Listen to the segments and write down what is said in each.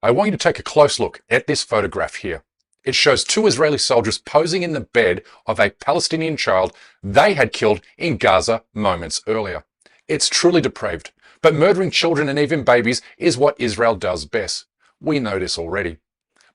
I want you to take a close look at this photograph here. It shows two Israeli soldiers posing in the bed of a Palestinian child they had killed in Gaza moments earlier. It's truly depraved, but murdering children and even babies is what Israel does best. We know this already.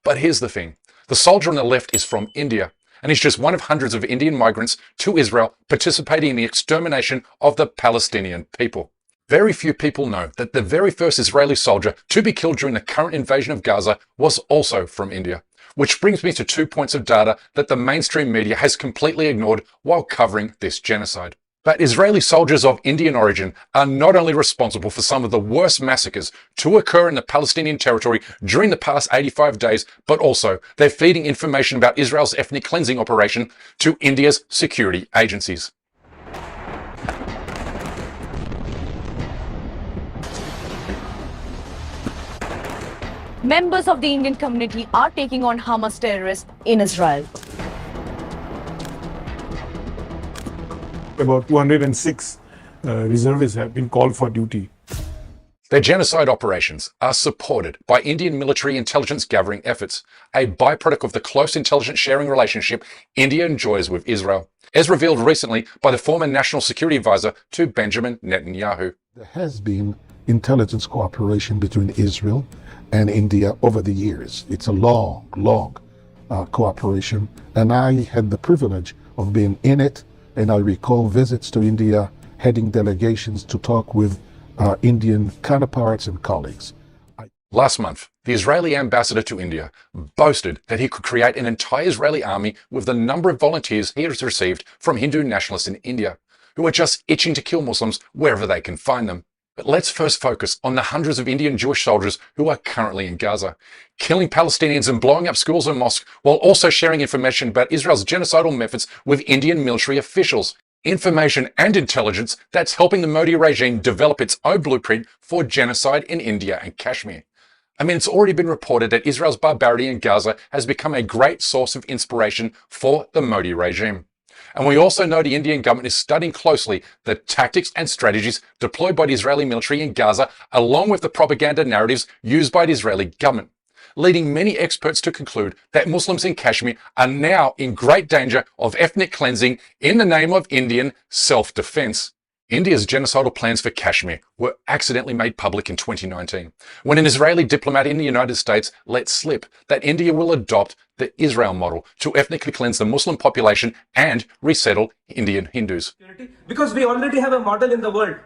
But here's the thing. The soldier on the left is from India, and he's just one of hundreds of Indian migrants to Israel participating in the extermination of the Palestinian people. Very few people know that the very first Israeli soldier to be killed during the current invasion of Gaza was also from India. Which brings me to 2 points of data that the mainstream media has completely ignored while covering this genocide. That Israeli soldiers of Indian origin are not only responsible for some of the worst massacres to occur in the Palestinian territory during the past 85 days, but also they're feeding information about Israel's ethnic cleansing operation to India's security agencies. Members of the Indian community are taking on Hamas terrorists in Israel. About 206 reservists have been called for duty. Their genocide operations are supported by Indian military intelligence gathering efforts, a byproduct of the close intelligence sharing relationship India enjoys with Israel, as revealed recently by the former National Security Advisor to Benjamin Netanyahu. There has been intelligence cooperation between Israel and India over the years. It's a long cooperation, and I had the privilege of being in it, and I recall visits to India, heading delegations to talk with Indian counterparts and colleagues. Last month, the Israeli ambassador to India boasted that he could create an entire Israeli army with the number of volunteers he has received from Hindu nationalists in India, who are just itching to kill Muslims wherever they can find them. But let's first focus on the hundreds of Indian Jewish soldiers who are currently in Gaza, killing Palestinians and blowing up schools and mosques, while also sharing information about Israel's genocidal methods with Indian military officials. Information and intelligence that's helping the Modi regime develop its own blueprint for genocide in India and Kashmir. I mean, it's already been reported that Israel's barbarity in Gaza has become a great source of inspiration for the Modi regime. And we also know the Indian government is studying closely the tactics and strategies deployed by the Israeli military in Gaza, along with the propaganda narratives used by the Israeli government, leading many experts to conclude that Muslims in Kashmir are now in great danger of ethnic cleansing in the name of Indian self-defense. India's genocidal plans for Kashmir were accidentally made public in 2019, when an Israeli diplomat in the United States let slip that India will adopt the Israel model to ethnically cleanse the Muslim population and resettle Indian Hindus. Because we already have a model in the world.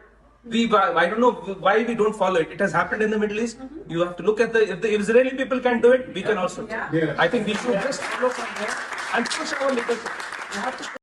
I don't know why we don't follow it. It has happened in the Middle East. You have to look at if the Israeli people can do it, we can also do it. I think we should just follow from there and push our leadership. We have to